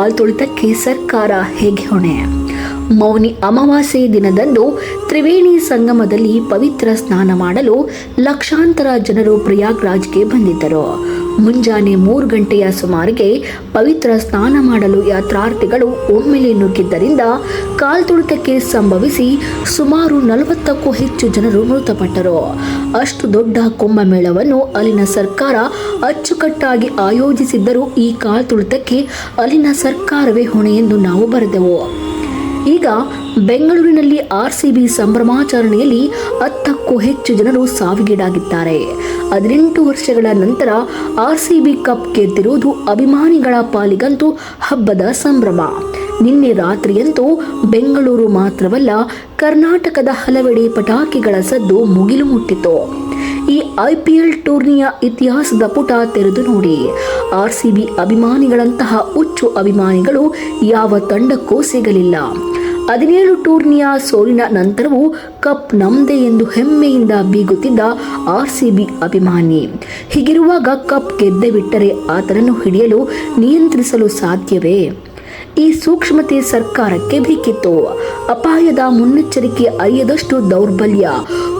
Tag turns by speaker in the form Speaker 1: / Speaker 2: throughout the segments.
Speaker 1: ಕಾಲ್ತುಳಿತಕ್ಕೆ ಸರ್ಕಾರ ಹೇಗೆ ಹೊಣೆ? ಮೌನಿ ಅಮಾವಾಸ್ಯೆ ದಿನದಂದು ತ್ರಿವೇಣಿ ಸಂಗಮದಲ್ಲಿ ಪವಿತ್ರ ಸ್ನಾನ ಮಾಡಲು ಲಕ್ಷಾಂತರ ಜನರು ಪ್ರಯಾಗ್ರಾಜ್ಗೆ ಬಂದಿದ್ದರು. ಮುಂಜಾನೆ 3 ಗಂಟೆಯ ಸುಮಾರಿಗೆ ಪವಿತ್ರ ಸ್ನಾನ ಮಾಡಲು ಯಾತ್ರಾರ್ಥಿಗಳು ಒಮ್ಮೆಲೆ ನುಗ್ಗಿದ್ದರಿಂದ ಕಾಲ್ತುಳಿತಕ್ಕೆ ಸಂಭವಿಸಿ ಸುಮಾರು 40ಕ್ಕೂ ಹೆಚ್ಚು ಜನರು ಮೃತಪಟ್ಟರು. ಅಷ್ಟು ದೊಡ್ಡ ಕುಂಭಮೇಳವನ್ನು ಅಲ್ಲಿನ ಸರ್ಕಾರ ಅಚ್ಚುಕಟ್ಟಾಗಿ ಆಯೋಜಿಸಿದ್ದರೂ ಈ ಕಾಲ್ತುಳಿತಕ್ಕೆ ಅಲ್ಲಿನ ಸರ್ಕಾರವೇ ಹೊಣೆ ಎಂದು ನಾವು ಬರೆದೆವು. ಈಗ ಬೆಂಗಳೂರಿನಲ್ಲಿ ಆರ್ಸಿಬಿ ಸಂಭ್ರಮಾಚರಣೆಯಲ್ಲಿ 10ಕ್ಕೂ ಹೆಚ್ಚು ಜನರು ಸಾವಿಗೀಡಾಗಿದ್ದಾರೆ. 18 ವರ್ಷಗಳ ನಂತರ ಆರ್ಸಿಬಿ ಕಪ್ ಗೆದ್ದಿರುವುದು ಅಭಿಮಾನಿಗಳ ಪಾಲಿಗಂತೂ ಹಬ್ಬದ ಸಂಭ್ರಮ. ನಿನ್ನೆ ರಾತ್ರಿಯಂತೂ ಬೆಂಗಳೂರು ಮಾತ್ರವಲ್ಲ, ಕರ್ನಾಟಕದ ಹಲವೆಡೆ ಪಟಾಕಿಗಳ ಸದ್ದು ಮುಗಿಲು ಮುಟ್ಟಿತು. ಈ IPL ಟೂರ್ನಿಯ ಇತಿಹಾಸದ ಪುಟ ತೆರೆದು ನೋಡಿ. ಆರ್ಸಿಬಿ ಅಭಿಮಾನಿಗಳಂತಹ ಹುಚ್ಚು ಅಭಿಮಾನಿಗಳು ಯಾವ ತಂಡಕ್ಕೂ ಸಿಗಲಿಲ್ಲ. 17 ಟೂರ್ನಿಯ ಸೋಲಿನ ನಂತರವೂ ಕಪ್ ನಮ್ದೇ ಎಂದು ಹೆಮ್ಮೆಯಿಂದ ಬೀಗುತ್ತಿದ್ದ ಆರ್ಸಿಬಿ ಅಭಿಮಾನಿ. ಹೀಗಿರುವಾಗ ಕಪ್ ಗೆದ್ದೇ ಬಿಟ್ಟರೆ ಆತನನ್ನು ಹಿಡಿಯಲು ನಿಯಂತ್ರಿಸಲು ಸಾಧ್ಯವೇ? ಈ ಸೂಕ್ಷ್ಮತೆ ಸರ್ಕಾರಕ್ಕೆ ಬೇಕಿತ್ತು. ಅಪಾಯದ ಮುನ್ನೆಚ್ಚರಿಕೆ ಅರಿಯದಷ್ಟು ದೌರ್ಬಲ್ಯ.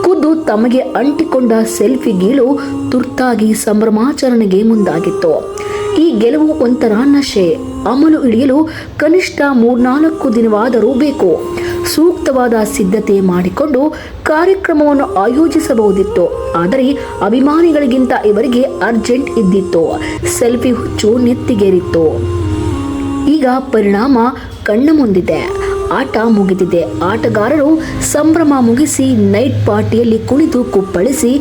Speaker 1: ಖುದ್ದು ತಮಗೆ ಅಂಟಿಕೊಂಡ ಸೆಲ್ಫಿ ಗೀಳು ತುರ್ತಾಗಿ ಸಂಭ್ರಮಾಚರಣೆಗೆ ಮುಂದಾಗಿತ್ತು. ಈ ಗೆಲುವು ಒಂಥರ ನಶೆ. ಅಮಲು ಇಳಿಯಲು ಕನಿಷ್ಠ 3-4 ದಿನವಾದರೂ ಬೇಕು. ಸೂಕ್ತವಾದ ಸಿದ್ಧತೆ ಮಾಡಿಕೊಂಡು ಕಾರ್ಯಕ್ರಮವನ್ನು ಆಯೋಜಿಸಬಹುದಿತ್ತು. ಆದರೆ ಅಭಿಮಾನಿಗಳಿಗಿಂತ ಇವರಿಗೆ ಅರ್ಜೆಂಟ್ ಇದ್ದಿತ್ತು. ಸೆಲ್ಫಿ ಹುಚ್ಚು ನೆತ್ತಿಗೇರಿತ್ತು. ಈಗ ಪರಿಣಾಮ ಕಣ್ಣ ಮುಂದಿದೆ. ಆಟ ಮುಗಿದಿದೆ. ಆಟಗಾರರು ಸಂಭ್ರಮ ಮುಗಿಸಿ ನೈಟ್ ಪಾರ್ಟಿಯಲ್ಲಿ ಕುಳಿತು ಕುಪ್ಪಳಿಸಿ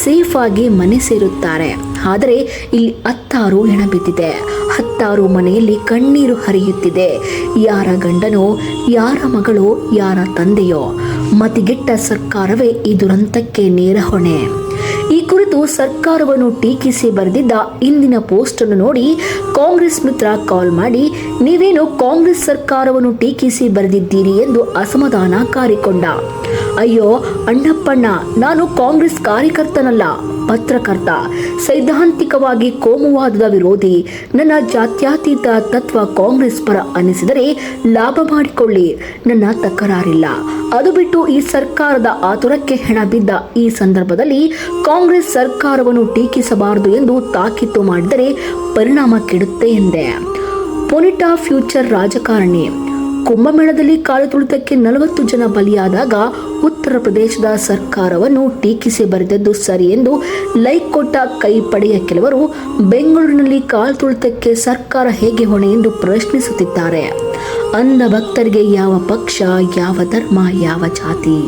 Speaker 1: ಸೇಫ್ ಆಗಿ ಮನೆ ಸೇರುತ್ತಾರೆ. ಆದರೆ ಇಲ್ಲಿ 10 ಹೆಣ ಬಿದ್ದಿದೆ. 10 ಮನೆಯಲ್ಲಿ ಕಣ್ಣೀರು ಹರಿಯುತ್ತಿದೆ. ಯಾರ ಗಂಡನೋ, ಯಾರ ಮಗಳೋ, ಯಾರ ತಂದೆಯೋ? ಮತಿಗೆಟ್ಟ ಸರ್ಕಾರವೇ ಈ ದುರಂತಕ್ಕೆ ನೇರ ಹೊಣೆ. ಈ ಕುರಿತು ಸರ್ಕಾರವನ್ನು ಟೀಕಿಸಿ ಬರೆದಿದ್ದ ಇಂದಿನ ಪೋಸ್ಟ್ ಅನ್ನು ನೋಡಿ ಕಾಂಗ್ರೆಸ್ ಮಿತ್ರ ಕಾಲ್ ಮಾಡಿ, ನೀವೇನು ಕಾಂಗ್ರೆಸ್ ಸರ್ಕಾರವನ್ನು ಟೀಕಿಸಿ ಬರೆದಿದ್ದೀರಿ ಎಂದು ಅಸಮಾಧಾನ ಕಾರಿಕೊಂಡ. ಅಯ್ಯೋ ಅಣ್ಣಪ್ಪಣ್ಣ, ನಾನು ಕಾಂಗ್ರೆಸ್ ಕಾರ್ಯಕರ್ತನಲ್ಲ, ಪತ್ರಕರ್ತ. ಸೈದ್ಧಾಂತಿಕವಾಗಿ ಕೋಮುವಾದದ ವಿರೋಧಿ. ನನ್ನ ಜಾತ್ಯತೀತ ತತ್ವ ಕಾಂಗ್ರೆಸ್ ಪರ ಅನಿಸಿದರೆ ಲಾಭ ಮಾಡಿಕೊಳ್ಳಿ, ನನ್ನ ತಕರಾರಿಲ್ಲ. ಅದು ಬಿಟ್ಟು ಈ ಸರ್ಕಾರದ ಆತುರಕ್ಕೆ ಹೆಣ ಬಿದ್ದ ಈ ಸಂದರ್ಭದಲ್ಲಿ ಕಾಂಗ್ರೆಸ್ ಸರ್ಕಾರವನ್ನು ಟೀಕಿಸಬಾರದು ಎಂದು ತಾಕೀತು ಮಾಡಿದರೆ ಪರಿಣಾಮ ಕೆಡುತ್ತೆ ಎಂದೆ. ಪೊನಿಟಾ ಫ್ಯೂಚರ್ ರಾಜಕಾರಣಿ. ಕುಂಭಮೇಳದಲ್ಲಿ ಕಾಲ್ತುಳಿತಕ್ಕೆ 40 ಜನ ಬಲಿಯಾದಾಗ ಉತ್ತರ ಪ್ರದೇಶದ ಸರ್ಕಾರವನ್ನು ಟೀಕಿಸಿ ಬರೆದದ್ದು ಸರಿ ಎಂದು ಲೈಕ್ ಕೊಟ್ಟ ಕೈ ಪಡೆಯ ಕೆಲವರು ಬೆಂಗಳೂರಿನಲ್ಲಿ ಕಾಲ್ತುಳಿತಕ್ಕೆ ಸರ್ಕಾರ ಹೇಗೆ ಹೊಣೆ ಎಂದು ಪ್ರಶ್ನಿಸುತ್ತಿದ್ದಾರೆ. ಅಂಧ ಭಕ್ತರಿಗೆ ಯಾವ ಪಕ್ಷ, ಯಾವ ಧರ್ಮ, ಯಾವ ಜಾತಿ?